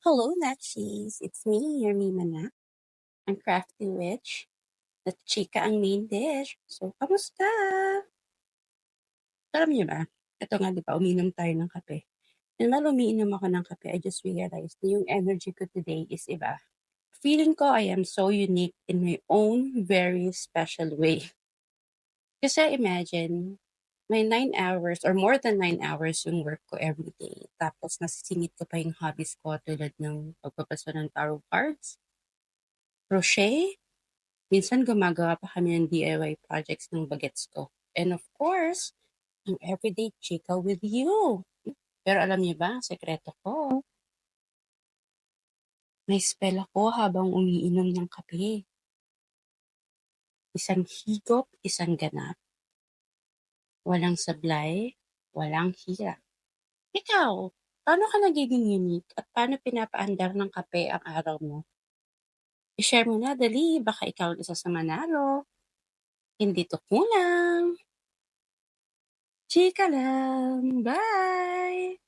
Hello, Natchies! It's me, your Mima. Ang crafty witch. At chika ang main dish. So, kamusta? Alam niyo ba, ito nga, di ba, uminom tayo ng kape. And while umiinom ako ng kape, I just realized na yung energy ko today is iba. Feeling ko I am so unique in my own very special way. Kasi imagine, may 9 hours or more than 9 hours yung work ko every day. Tapos nasisingit ko pa yung hobbies ko tulad ng pagpapasa ng tarot cards, crochet, minsan gumagawa pa kami ng DIY projects ng bagets ko. And of course, ang everyday chika with you. Pero alam niyo ba, ang sekreto ko, may spell ako habang umiinom ng kape. Isang higop, isang ganap. Walang sablay, walang hirap. Ikaw, paano ka nagiging unique at paano pinapaandar ng kape ang araw mo? I-share mo na, dali, baka ikaw ang isa sa manalo. Hindi to kulang. Chika lang. Bye!